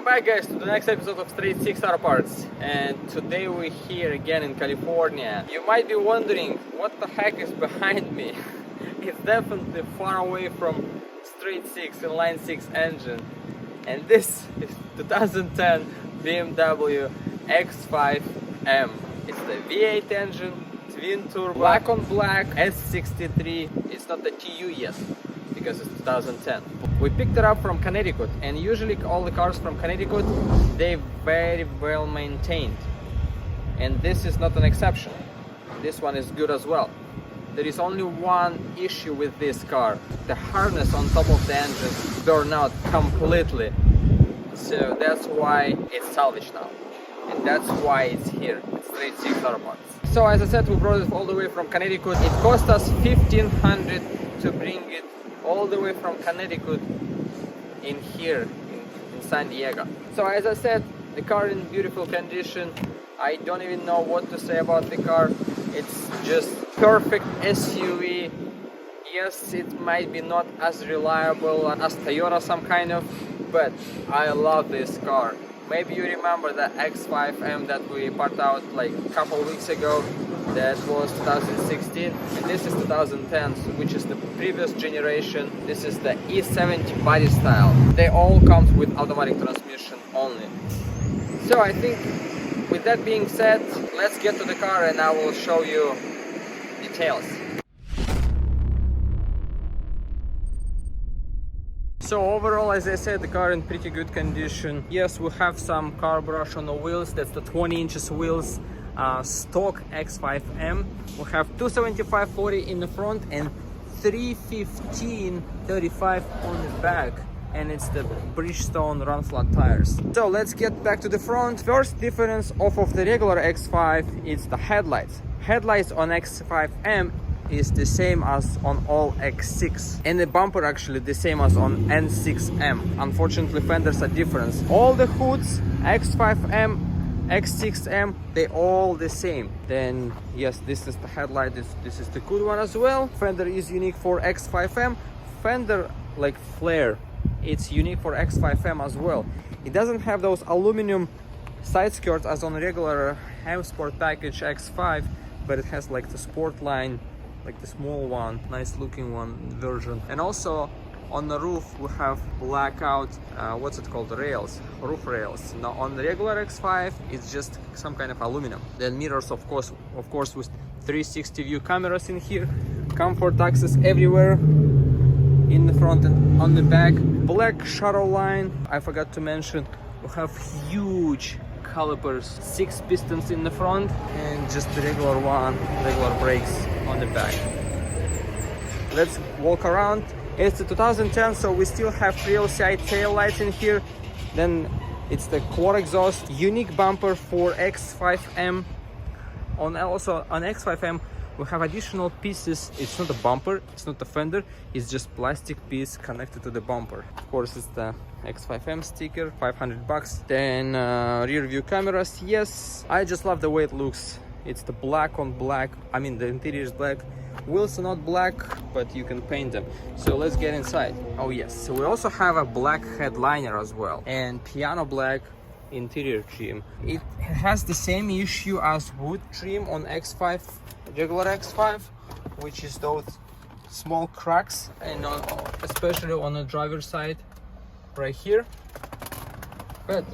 Welcome back, guys, to the next episode of Straight 6 Auto Parts. And today we're here again in California. You might be wondering what the heck is behind me. It's definitely far away from Straight 6 inline 6 engine. And this is 2010 BMW X5 M. It's the V8 engine, twin turbo, black on black, S63. It's not the TU yet, because it's 2010. We picked it up from Connecticut, and usually all the cars from Connecticut, they're very well maintained. And this is not an exception. This one is good as well. There is only one issue with this car. The harness on top of the engine burned out completely. So that's why it's salvaged now. And that's why it's here. It's Straight 6 Auto Parts. So as I said, we brought it all the way from Connecticut. It cost us $1,500 to bring it all the way from Connecticut in here in San Diego. So as I said, the car in beautiful condition. I don't even know what to say about the car. It's just perfect SUV. Yes, it might be not as reliable as Toyota some kind of, but I love this car. Maybe you remember the X5M that we parked out like a couple of weeks ago. That was 2016, and this is 2010, which is the previous generation. This is the E70 body style. They all come with automatic transmission only. So I think with that being said, let's get to the car and I will show you details. So overall, as I said, the car in pretty good condition. Yes, we have some car brush on the wheels. That's the 20 inches wheels. Stock X5M. We have 275/40 in the front and 315/35 on the back, and it's the Bridgestone run flat tires. So let's get back to the front. First difference off of the regular X5 is the headlights. Headlights on X5M is the same as on all X6, and the bumper actually the same as on N6M. Unfortunately, fenders are different. All the hoods X5M, X6M, they all the same. Then yes, this is the headlight. This is the good one as well. Fender is unique for X5M. Fender like flare, it's unique for X5M as well. It doesn't have those aluminum side skirts as on regular M Sport package X5, but it has like the sport line, like the small one, nice looking one version. And also on the roof we have blackout what's it called, rails, roof rails. Now on the regular X5 it's just some kind of aluminum. Then mirrors, of course with 360 view cameras in here, comfort access everywhere in the front and on the back. Black shadow line. I forgot to mention, we have huge calipers, 6 pistons in the front, and just the regular brakes on the back. Let's walk around. It's the 2010, so we still have real side tail lights in here. Then it's the quad exhaust, unique bumper for X5M. Also on X5M we have additional pieces. It's not a bumper, it's not a fender, it's just plastic piece connected to the bumper. Of course, it's the X5M sticker, $500. Then rear view cameras. Yes, I just love the way it looks. It's the black on black. I mean, the interior is black. Wheels are not black, but you can paint them. So let's get inside. Oh yes, so we also have a black headliner as well, and piano black interior trim. It has the same issue as wood trim on X5, regular X5, which is those small cracks, and especially on the driver's side right here. But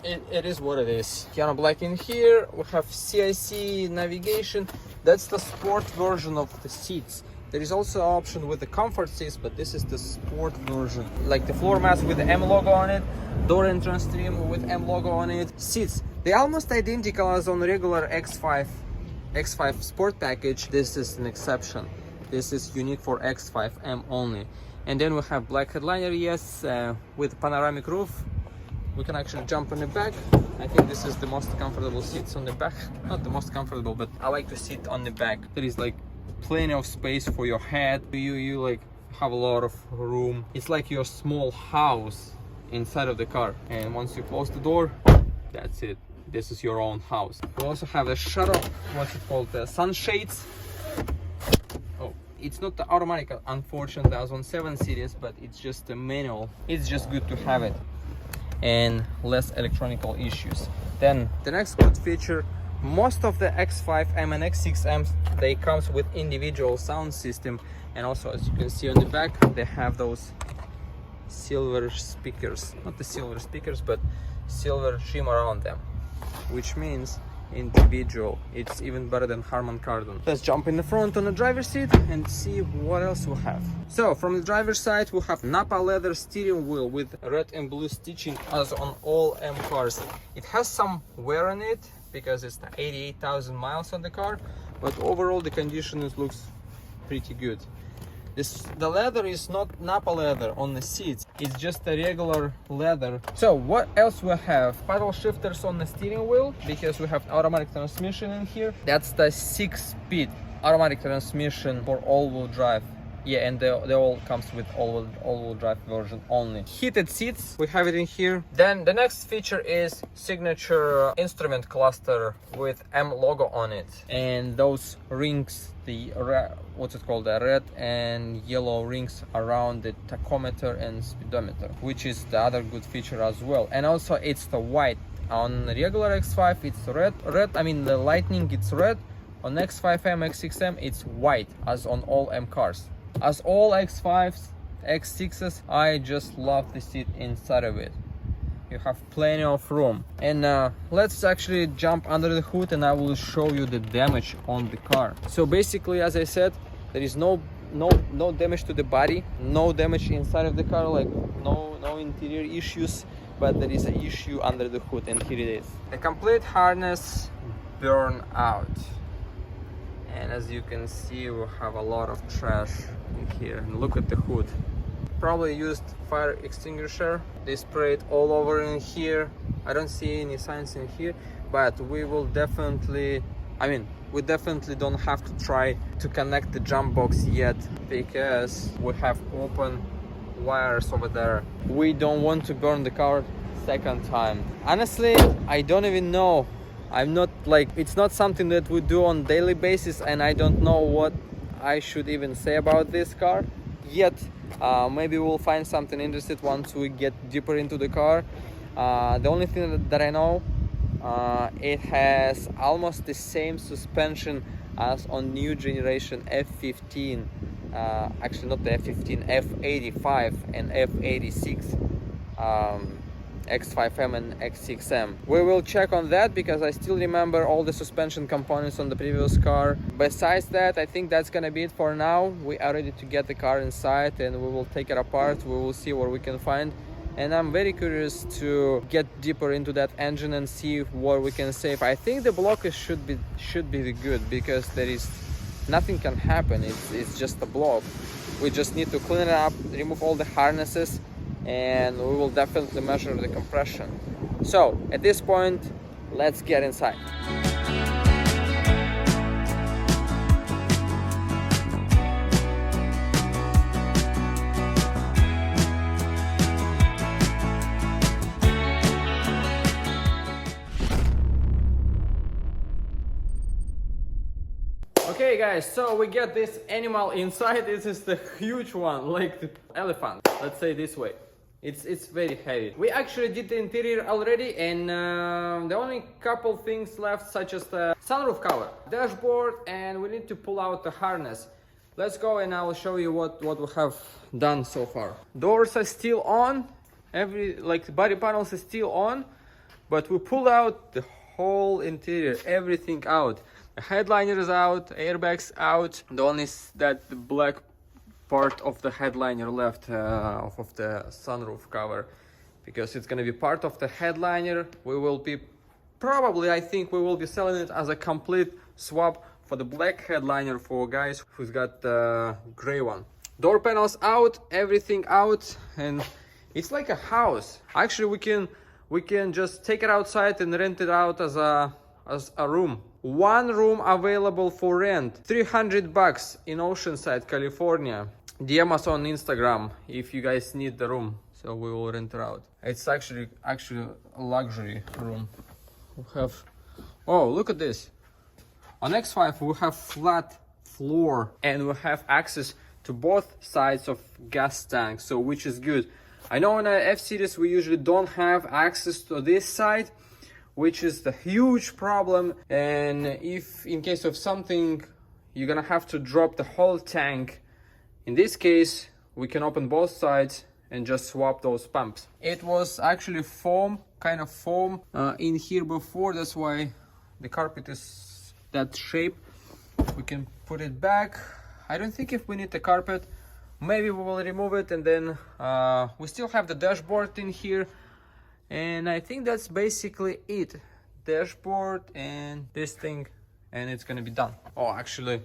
it is what it is. Piano black in here. We have CIC navigation. That's the sport version of the seats. There is also an option with the comfort seats, but this is the sport version. Like the floor mats with the M logo on it, door entrance trim with M logo on it. Seats, they're almost identical as on the regular X5 Sport package. This is an exception. This is unique for X5M only. And then we have black headliner, yes, with panoramic roof. We can actually jump on the back. I think this is the most comfortable seats on the back. Not the most comfortable, but I like to sit on the back. There is like plenty of space for your head. You like have a lot of room. It's like your small house inside of the car. And once you close the door, that's it. This is your own house. We also have a shutter, what's it called, the sunshades. Oh, it's not the automatic, unfortunately, as on 7 Series, but it's just a manual. It's just good to have it. and less electronical issues. Then the next good feature, most of the X5M and X6M, they comes with individual sound system, and also as you can see on the back they have those silver speakers, not the silver speakers but silver trim around them, which means individual. It's even better than Harman Kardon. Let's jump in the front on the driver's seat and see what else we have. So from the driver's side we have Napa leather steering wheel with red and blue stitching as on all M cars. It has some wear on it because it's 88,000 miles on the car, but overall the condition looks pretty good. The leather is not Napa leather on the seats, it's just a regular leather. So what else we have? Paddle shifters on the steering wheel because we have automatic transmission in here. That's the 6-speed automatic transmission for all-wheel drive. Yeah, and they all comes with all-wheel drive version only. Heated seats, we have it in here. Then the next feature is signature instrument cluster with M logo on it, and those rings, the what's it called, the red and yellow rings around the tachometer and speedometer, which is the other good feature as well. And also it's the white. On regular X5 it's red, I mean the Lightning it's red. On X5M, X6M it's white as on all M cars. As all X5s, X6s, I just love the seat inside of it. You have plenty of room. And let's actually jump under the hood and I will show you the damage on the car. So basically, as I said, there is no damage to the body, no damage inside of the car, like no interior issues, but there is an issue under the hood, and here it is. The complete harness burned out. And as you can see, we have a lot of trash in here. And look at the hood. Probably used fire extinguisher. They sprayed all over in here. I don't see any signs in here, but we will definitely, we definitely don't have to try to connect the jump box yet because we have open wires over there. We don't want to burn the car second time. Honestly, I don't even know. I'm not like, it's not something that we do on daily basis, and I don't know what I should even say about this car yet. Maybe we'll find something interesting once we get deeper into the car. The only thing that I know, it has almost the same suspension as on new generation F15. Actually not the F15, F85 and F86. X5M and X6M. We will check on that because I still remember all the suspension components on the previous car. Besides that, I think that's gonna be it for now. We are ready to get the car inside and we will take it apart. We will see what we can find. And I'm very curious to get deeper into that engine and see what we can save. I think the block should be good because there is nothing can happen. It's just a block. We just need to clean it up, remove all the harnesses, and we will definitely measure the compression. So at this point, let's get inside. Okay guys, so we get this animal inside. This is the huge one, like the elephant, let's say this way. It's very heavy. We actually did the interior already, and the only couple things left, such as the sunroof cover, dashboard, and we need to pull out the harness. Let's go and I will show you what we have done so far. Doors are still on, the body panels are still on, but we pulled out the whole interior, everything out. The headliner is out, airbags out. The only is that the black part of the headliner left off of the sunroof cover, because it's gonna be part of the headliner. We will be probably, I think we will be selling it as a complete swap for the black headliner for guys who's got the gray one. Door panels out, everything out, and it's like a house. Actually, we can just take it outside and rent it out as a room. One room available for rent, $300 in Oceanside, California. DM us on Instagram if you guys need the room, so we will rent it out. It's actually a luxury room. We have, oh, look at this. On X5 we have flat floor and we have access to both sides of gas tank, so which is good. I know in a F-Series we usually don't have access to this side, which is the huge problem, and if in case of something you're gonna have to drop the whole tank. In this case we can open both sides and just swap those pumps. It was actually foam, kind of foam in here before, that's why the carpet is that shape. We can put it back. I don't think if we need the carpet, maybe we will remove it, and then we still have the dashboard in here. And I think that's basically it. Dashboard and this thing, and it's gonna be done. Oh, actually,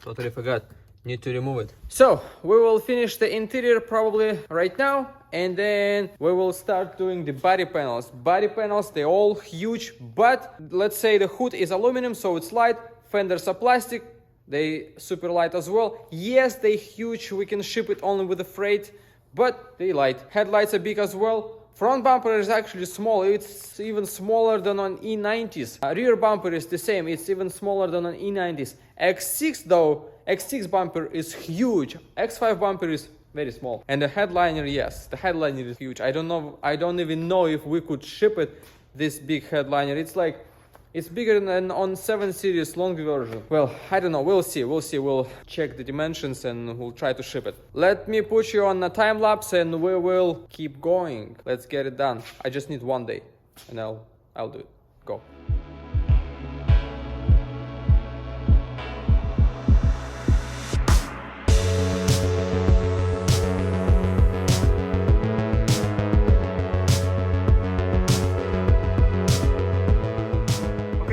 totally forgot. Need to remove it. So we will finish the interior probably right now, and then we will start doing the body panels. Body panels, they're all huge, but let's say the hood is aluminum, so it's light. Fenders are plastic, they super light as well. Yes, they huge, we can ship it only with the freight, but they light. Headlights are big as well. Front bumper is actually small, it's even smaller than on E90s. Rear bumper is the same, it's even smaller than on E90s. X6 though, X6 bumper is huge. X5 bumper is very small. And the headliner, yes, the headliner is huge. I don't even know if we could ship it, this big headliner. It's bigger than on 7 Series long version. Well, I don't know, we'll see, we'll check the dimensions and we'll try to ship it. Let me put you on a time lapse and we will keep going. Let's get it done. I just need one day and I'll do it. Go.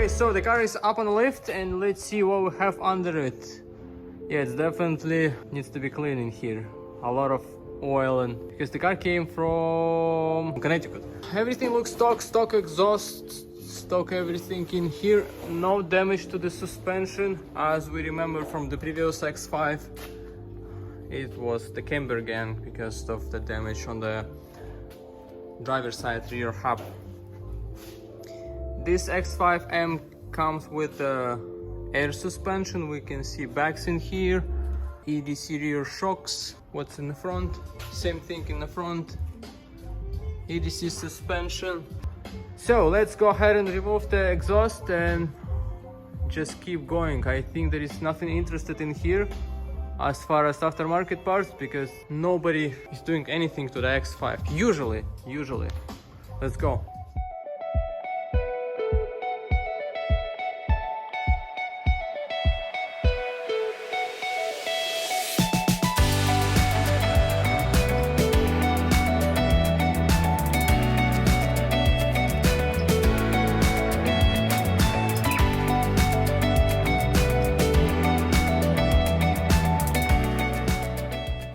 So the car is up on the lift, and let's see what we have under it. Yeah, it's definitely needs to be cleaned in here. A lot of oil, and because the car came from Connecticut. Everything looks stock exhaust, stock everything in here. No damage to the suspension, as we remember from the previous X5. It was the camber gang because of the damage on the driver's side rear hub. This X5M comes with air suspension. We can see backs in here, EDC rear shocks. What's in the front? Same thing in the front, EDC suspension. So let's go ahead and remove the exhaust and just keep going. I think there is nothing interested in here as far as aftermarket parts, because nobody is doing anything to the X5 usually. Let's go.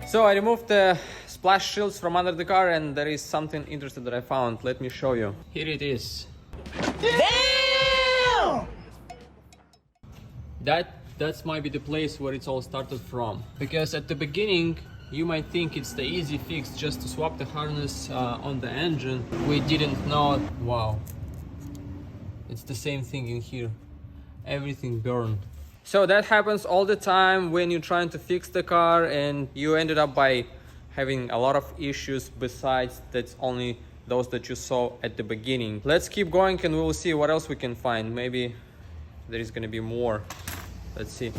So I removed the splash shields from under the car, and there is something interesting that I found. Let me show you. Here it is. Damn! That's might be the place where it's all started from. Because at the beginning, you might think it's the easy fix just to swap the harness on the engine. We didn't know. Wow. It's the same thing in here. Everything burned. So that happens all the time when you're trying to fix the car, and you ended up by having a lot of issues besides that's only those that you saw at the beginning. Let's keep going and we will see what else we can find. Maybe there is going to be more. Let's see.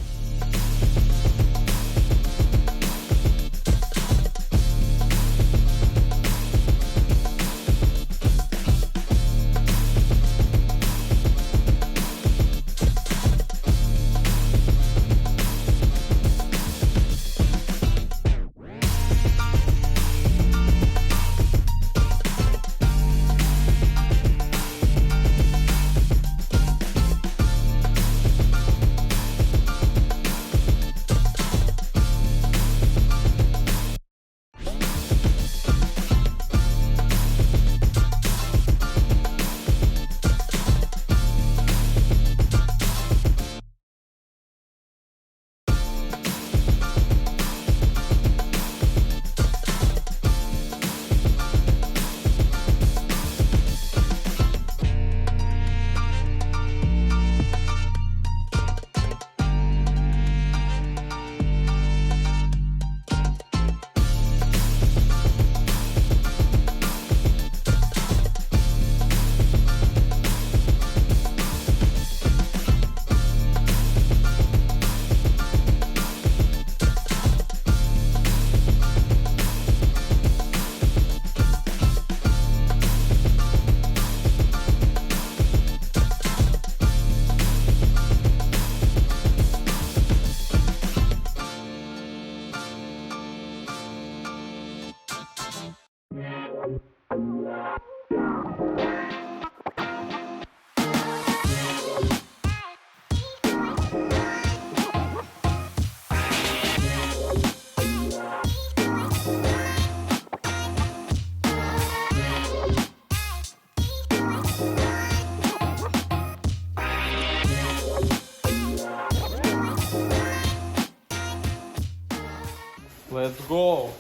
Let's go.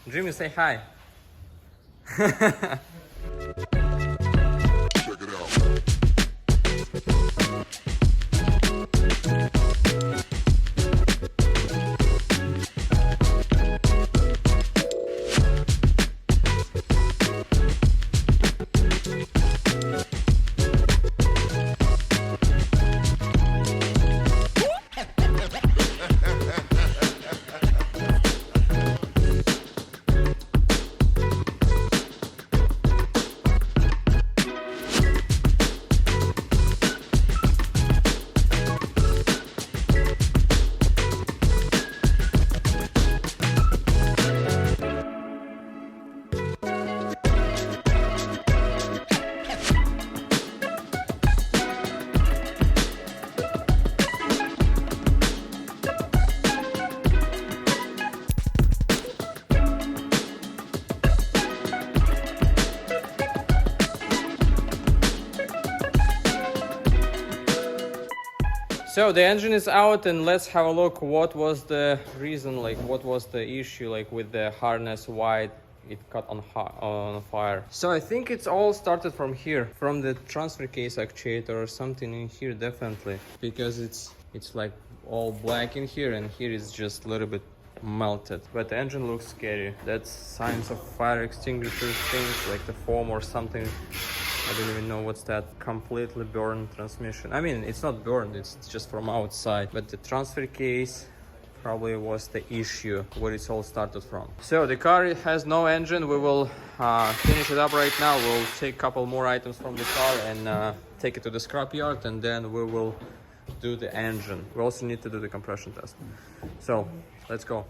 Jimmy, say hi. Check it out. So the engine is out, and let's have a look what was the reason, like what was the issue, like with the harness, why it caught on fire. So I think it's all started from here, from the transfer case actuator or something in here, definitely, because it's like all black in here, and here is just a little bit melted. But the engine looks scary. That's signs of fire extinguisher things, like the foam or something. I don't even know what's that. Completely burned transmission. I mean, it's not burned, it's just from outside. But the transfer case probably was the issue where it's all started from. So the car has no engine. We will finish it up right now. We'll take a couple more items from the car and take it to the scrap yard, and then we will do the engine. We also need to do the compression test. So let's go.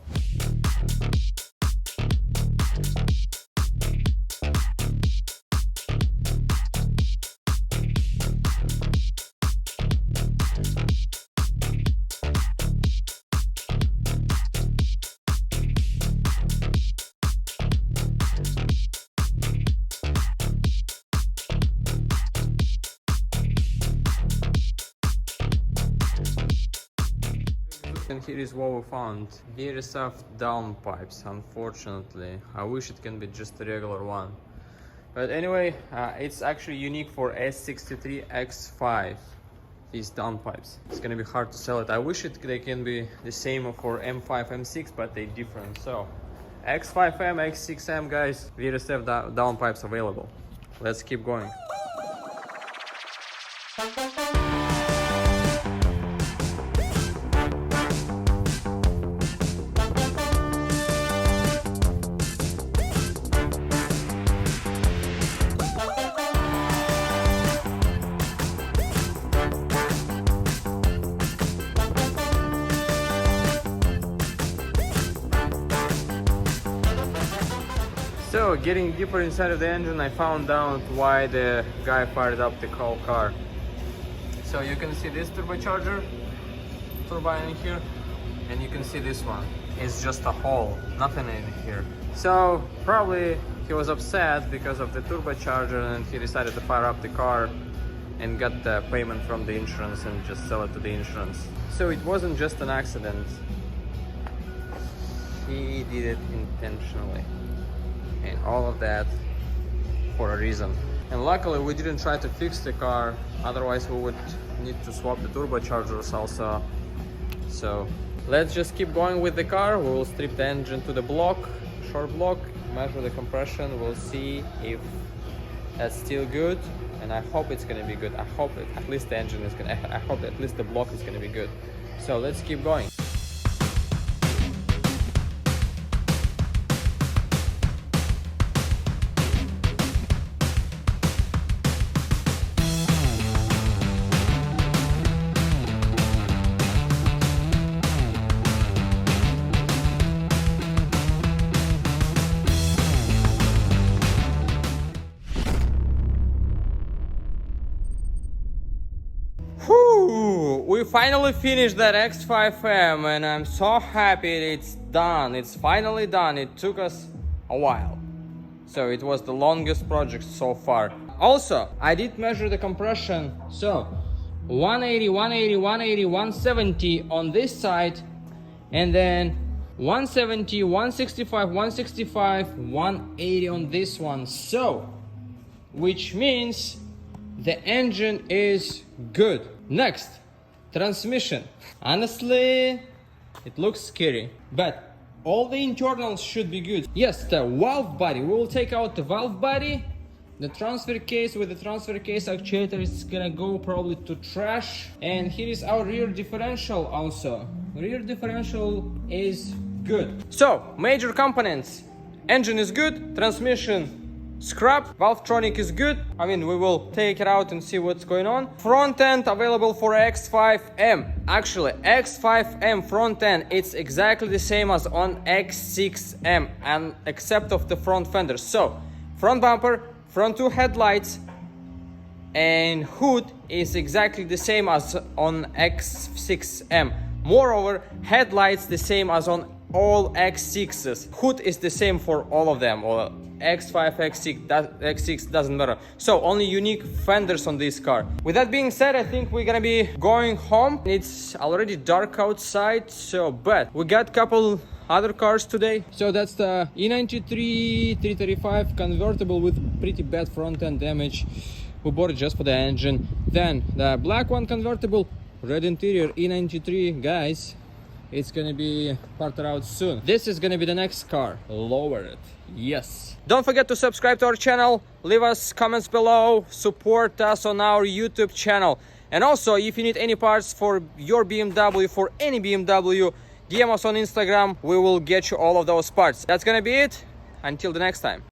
And here is what we found. Here is soft downpipes, unfortunately. I wish it can be just a regular one. But anyway, it's actually unique for S63 X5, these downpipes. It's gonna be hard to sell it. I wish they can be the same for M5, M6, but they're different. So, X5M, X6M, guys, VRSF downpipes available. Let's keep going. So, getting deeper inside of the engine, I found out why the guy fired up the whole car. So you can see this turbocharger turbine in here, and you can see this one. It's just a hole, nothing in here. So probably he was upset because of the turbocharger, and he decided to fire up the car and get the payment from the insurance and just sell it to the insurance. So it wasn't just an accident. He did it intentionally. And all of that for a reason. And luckily we didn't try to fix the car, otherwise we would need to swap the turbochargers also. So let's just keep going with the car. We will strip the engine to the block, short block, measure the compression. We'll see if that's still good, and I hope it's gonna be good. I hope at least the engine is gonna, I hope at least the block is gonna be good. So let's keep going. We finally finished that X5M, and I'm so happy it's done. It's finally done. It took us a while. So it was the longest project so far. Also, I did measure the compression. So 180, 180, 180, 170 on this side, and then 170, 165, 165, 180 on this one. So, which means the engine is good. Next, transmission. Honestly, it looks scary, but all the internals should be good. Yes, the valve body. We will take out the valve body. The transfer case, with the transfer case actuator, is gonna go probably to trash. And here is our rear differential also. Rear differential is good. So, major components. Engine is good, transmission scrap, valvetronic is good. I mean, we will take it out and see what's going on. Front end available for X5M. Actually, X5M front end, it's exactly the same as on X6M, and except of the front fenders. So, front bumper, front two headlights, and hood is exactly the same as on X6M. Moreover, headlights the same as on all X6s. Hood is the same for all of them, or X5, X6, X6 doesn't matter. So only unique fenders on this car. With that being said, I think we're gonna be going home. It's already dark outside, so but we got couple other cars today. So that's the E93 335 convertible with pretty bad front end damage. We bought it just for the engine. Then the black one convertible, red interior E93, guys. It's gonna be parted out soon. This is gonna be the next car. Lower it. Yes. Don't forget to subscribe to our channel. Leave us comments below. Support us on our YouTube channel. And also, if you need any parts for your BMW, for any BMW, DM us on Instagram. We will get you all of those parts. That's gonna be it. Until the next time.